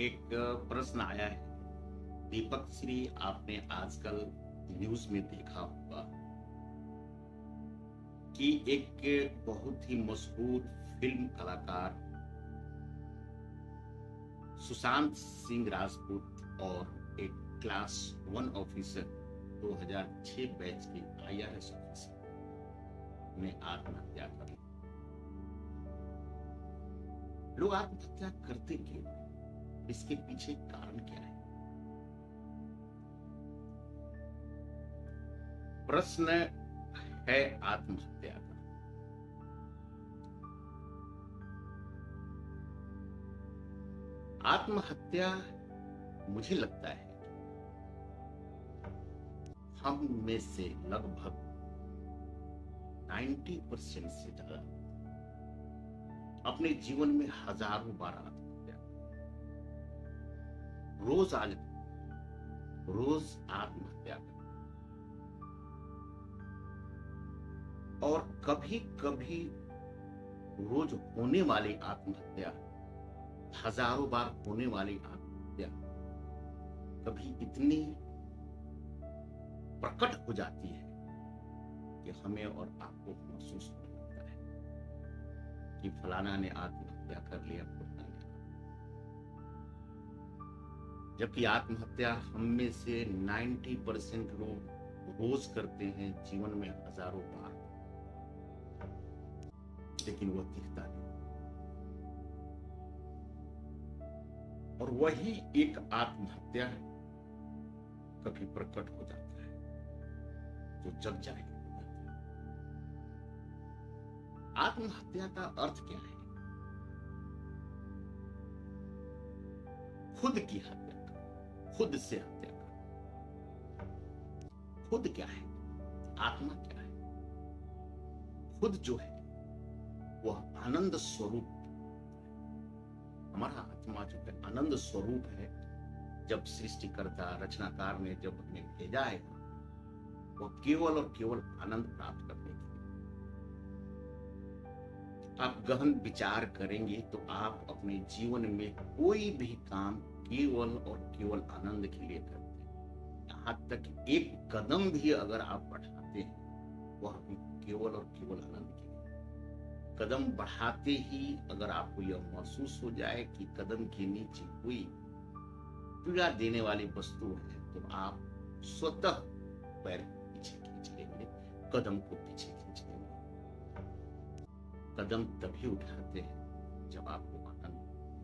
एक प्रश्न आया है। दीपक श्री, आपने आजकल न्यूज में देखा होगा कि एक बहुत ही मशहूर फिल्म कलाकार सुशांत सिंह राजपूत और एक क्लास 1 ऑफिसर 2006 बैच के IRS ऑफिसर ने आत्महत्या कर ली। लोग आत्महत्या करते क्यों? इसके पीछे कारण क्या है? प्रश्न है आत्महत्या का। आत्महत्या, मुझे लगता है हम में से लगभग 90% से ज्यादा अपने जीवन में हजारों बार आत्महत्या, रोज आत्महत्या कर, और कभी कभी रोज होने वाली आत्महत्या, हजारों बार होने वाली आत्महत्या कभी इतनी प्रकट हो जाती है कि हमें और आपको महसूस होने लगता है कि फलाना ने आत्महत्या कर लिया, फलाना ने। जबकि आत्महत्या हम में से 90% लोग रोज करते हैं, जीवन में हजारों बार, लेकिन वह दिखता नहीं। और वही एक आत्महत्या कभी प्रकट हो जाता है जो जग जाएगी। आत्महत्या का अर्थ क्या है? खुद की हत्या का, खुद से हत्या का। खुद क्या है? आत्मा क्या है? खुद जो है वह आनंद स्वरूप। हमारा आत्मा जो है आनंद स्वरूप है। जब सृष्टिकर्ता रचनाकार ने जब हमें भेजा है, वो केवल और केवल आनंद प्राप्त करने के लिए। आप गहन विचार करेंगे तो आप अपने जीवन में कोई भी काम केवल और केवल आनंद के लिए करते हैं। यहाँ तक एक कदम भी अगर आप बढ़ाते हैं, वह भी केवल और केवल आनंद के लिए। कदम बढ़ाते ही अगर आपको यह महसूस हो जाए कि कदम के नीचे कोई पीड़ा देने वाली वस्तु है, तो आप स्वतः पैर पीछे खींच लेंगे, कदम को पीछे खींच लेंगे। कदम तभी उठाते हैं जब आपको आनंद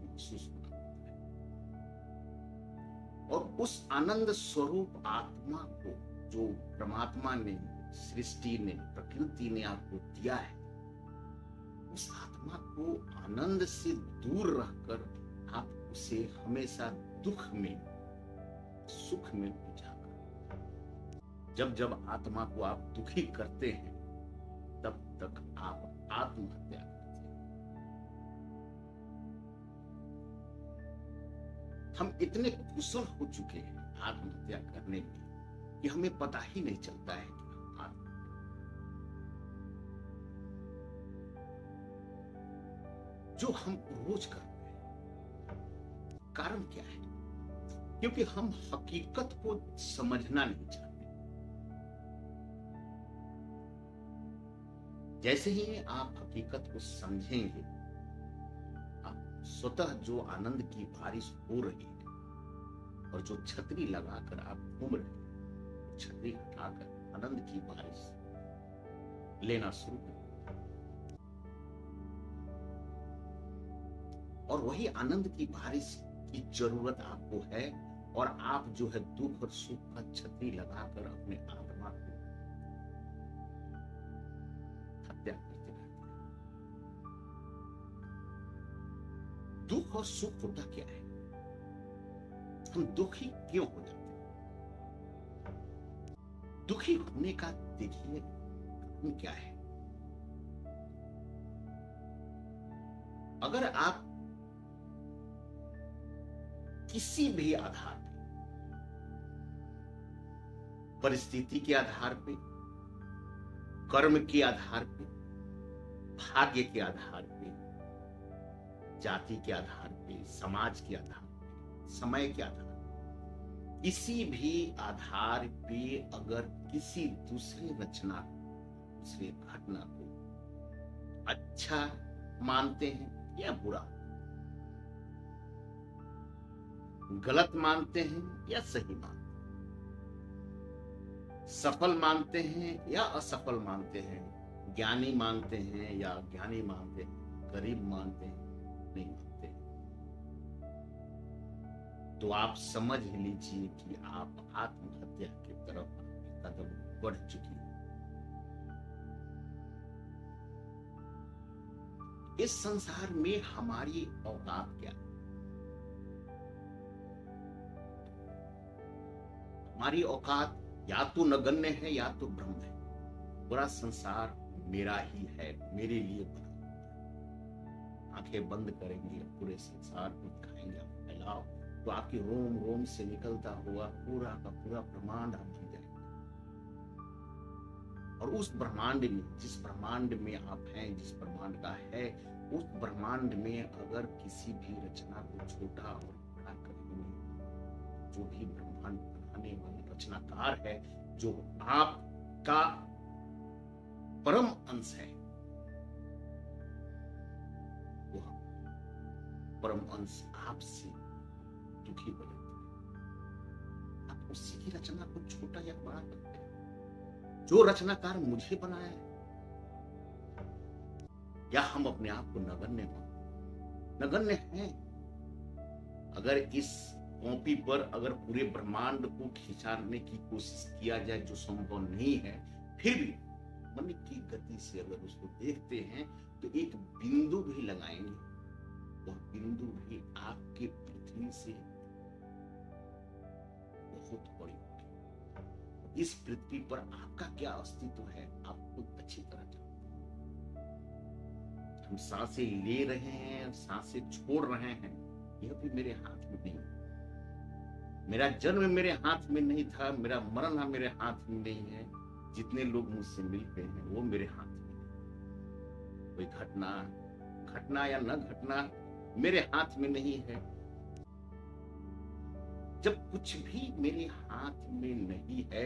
महसूस होना होता है। और उस आनंद स्वरूप आत्मा को जो परमात्मा ने, सृष्टि ने, प्रकृति ने आपको दिया है, उस आत्मा को आनंद से दूर रहकर आप उसे हमेशा दुख में, सुख में बुझाकर, जब जब आत्मा को आप दुखी करते हैं, तब तक आप आत्महत्या करते हैं। हम इतने कुशल हो चुके हैं आत्महत्या करने में कि हमें पता ही नहीं चलता है कि हम जो हम रोज कर रहे हैं। कारण क्या है? क्योंकि हम हकीकत को समझना नहीं चाहते। जैसे ही आप हकीकत को समझेंगे, आप स्वतः जो आनंद की बारिश हो रही है और जो छतरी लगाकर आप घूम रहे हैं, छतरी हटाकर आनंद की बारिश लेना शुरू करें। और वही आनंद की बारिश की जरूरत आपको है। और आप जो है दुख और सुख का छतरी लगाकर अपने आत्मा को हत्या करते रहते हैं। दुख और सुख होता क्या है? हम दुखी क्यों हो जाते हैं? दुखी होने का देखिए कारण क्या है? अगर आप किसी भी आधार पे, परिस्थिति के आधार पे, कर्म के आधार पे, भाग्य के आधार पे, जाति के आधार पे, समाज के आधार पे, समय के आधार, किसी भी आधार पे अगर किसी दूसरे रचना, दूसरे घटना को अच्छा मानते हैं या बुरा, गलत मानते हैं या सही मानते हैं, सफल मानते हैं या असफल मानते हैं, ज्ञानी मानते हैं या अज्ञानी मानते हैं, गरीब मानते हैं, नहीं मानते हैं, तो आप समझ लीजिए कि आप आत्महत्या की तरफ कदम बढ़ चुकी है। इस संसार में हमारी औकात क्या है? हमारी औकात या तो नगण्य है या तो ब्रह्म है। पूरा संसार मेरा ही है, मेरे लिए बना। आंखें बंद करेंगे, पूरे संसार को दिखाएंगे, आप फैलाओ तो आपके रोम रोम से निकलता हुआ पूरा का पूरा ब्रह्मांड आप बन जाएंगे। और उस ब्रह्मांड में, जिस ब्रह्मांड में आप हैं, जिस ब्रह्मांड का है, उस ब्रह्मांड में अगर किसी भी रचना को छोटा और बड़ा करेंगे, जो भी ब्रह्मांड बनाने वाले रचनाकार है, जो आपका परम अंश है, वह परम अंश आपसे दुखी हो जाता है। आप उसी की रचना को छोटा या बड़ा करते हैं। जो रचनाकार मुझे बनाया है, या हम अपने आप को नगण्य मानते? नगण्य हैं। अगर इस कॉपी पर अगर पूरे ब्रह्मांड को खिंचाने की कोशिश किया जाए, जो संभव नहीं है, फिर भी मन की गति से अगर उसको देखते हैं तो एक बिंदु भी लगाएंगे, वह बिंदु भी आपके पृथ्वी से बहुत बड़ी होगी। इस पृथ्वी पर आपका क्या अस्तित्व है, आप खुद अच्छी तरह जानते हैं। हम सांसें ले रहे हैं, सांसें छोड़ रहे हैं, यह भी मेरे हाथ में नहीं है। मेरा जन्म मेरे हाथ में नहीं था, मेरा मरना मेरे हाथ में नहीं है। जितने लोग मुझसे मिलते हैं वो मेरे हाथ में नहीं। कोई घटना या न घटना मेरे हाथ में नहीं है। जब कुछ भी मेरे हाथ में नहीं है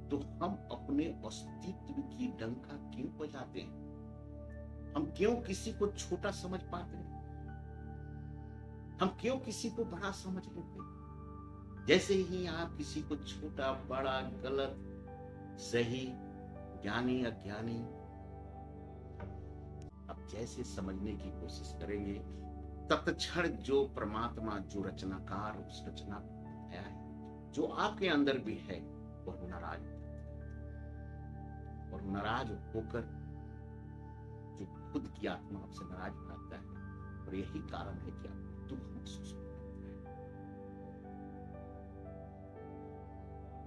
तो हम अपने अस्तित्व की डंका क्यों बजाते हैं? हम क्यों किसी को छोटा समझ पाते हैं? हम क्यों किसी को बड़ा समझ लेते हैं? जैसे ही आप किसी को छोटा, बड़ा, गलत, सही, ज्ञानी, अज्ञानी, आप जैसे समझने की कोशिश करेंगे, तत्क्षण जो परमात्मा, जो रचनाकार उस रचना को बनाया है, जो आपके अंदर भी है, वह नाराज होता है। और नाराज होकर जो खुद की आत्मा आपसे नाराज बनाता है, और यही कारण है कि आप दुख महसूस करते हैं।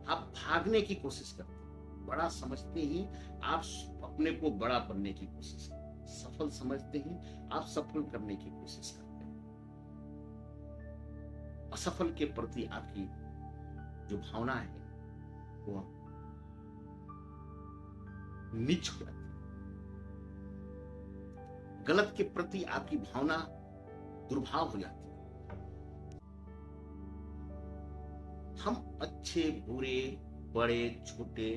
आप भागने की कोशिश करते हैं, बड़ा समझते ही आप अपने को बड़ा बनने की कोशिश करते हैं, सफल समझते ही आप सफल करने की कोशिश करते हैं। असफल के प्रति आपकी जो भावना है वो नीच हो जाती है। गलत के प्रति आपकी भावना दुर्भाव हो जाती है। हम अच्छे, बुरे, बड़े, छोटे,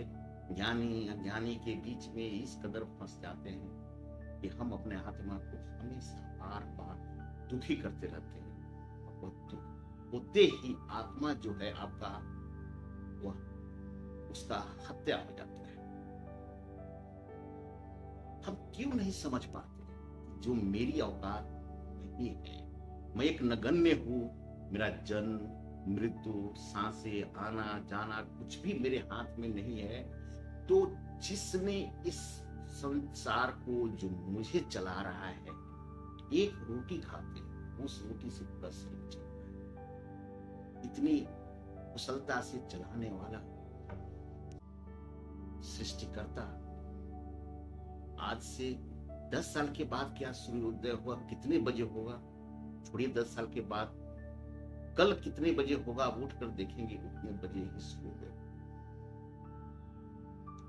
ज्ञानी, अज्ञानी के बीच में इस कदर फंस जाते हैं कि हम अपने आत्मा को हमेशा बार बार दुखी करते रहते हैं। और दुख होते ही आत्मा जो है आपका, वह उसका हत्या हो जाता है। हम क्यों नहीं समझ पाते जो मेरी औकात नहीं है? मैं एक नगण्य हूं। मेरा जन्म, मृत्यु, सांसें आना जाना कुछ भी मेरे हाथ में नहीं है। तो जिसने इस संसार को, जो मुझे चला रहा है, एक रोटी खाते उस रोटी से पूरा शरीर चल रहा है। इतनी कुशलता से चलाने वाला सृष्टिकर्ता आज से 10 साल के बाद क्या सूर्योदय हुआ, कितने बजे होगा, छोड़िए 10 साल के बाद, कल कितने बजे होगा आप उठकर देखेंगे, उतने बजे ही सूर्योदय।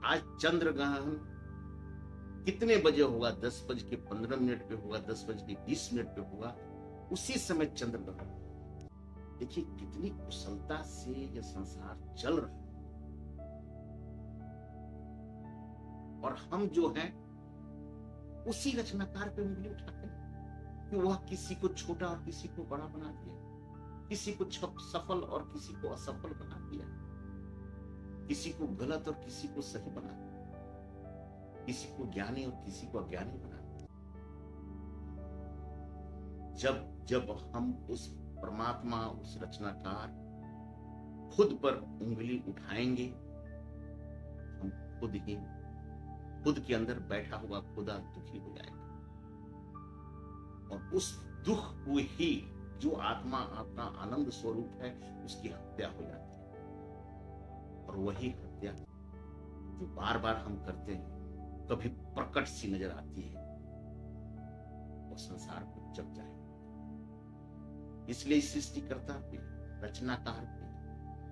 आज चंद्र ग्रहण कितने बजे होगा, 10:15 पे होगा, 10:20 पे होगा, उसी समय चंद्र ग्रहण। देखिए कितनी कुशलता से यह संसार चल रहा है, और हम जो हैं उसी रचनाकार पे उंगली उठाते हैं कि वह किसी को छोटा और किसी को बड़ा बना दिया, किसी को सफल और किसी को असफल बना दिया, किसी को गलत और किसी को सही बना दिया, किसी को ज्ञानी और किसी को अज्ञानी बना दिया। जब जब हम उस परमात्मा, उस रचनाकार खुद पर उंगली उठाएंगे, हम खुद के अंदर बैठा हुआ खुदा दुखी हो जाएगा, और उस दुख को ही जो आत्मा आपका आनंद स्वरूप है उसकी हत्या हो जाती है। और वही हत्या जो बार बार हम करते हैं, कभी प्रकट सी नजर आती है, वो संसार को जग जाएगा। इसलिए सृष्टिकर्ता पे, रचनाकार पे,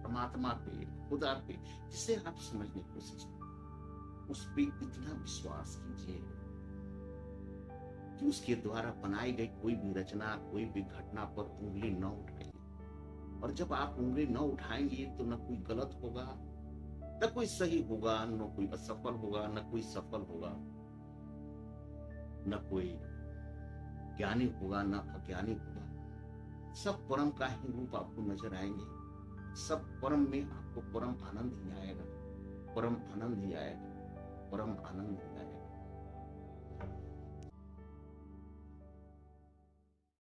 परमात्मा पे, खुदा पे, जिसे आप समझने की कोशिश करें, उस पे इतना विश्वास कीजिए कि उसके द्वारा बनाई गई कोई भी रचना, कोई भी घटना पर उंगली न उठाइए। और जब आप उंगली न उठाएंगे तो न कोई गलत होगा, न कोई सही होगा, न कोई असफल होगा, न कोई सफल होगा, न कोई ज्ञानी होगा, न अज्ञानी होगा। सब परम का ही रूप आपको नजर आएंगे। सब परम में आपको परम आनंद ही आएगा, परम आनंद ही आएगा, परम आनंद ही आएगा।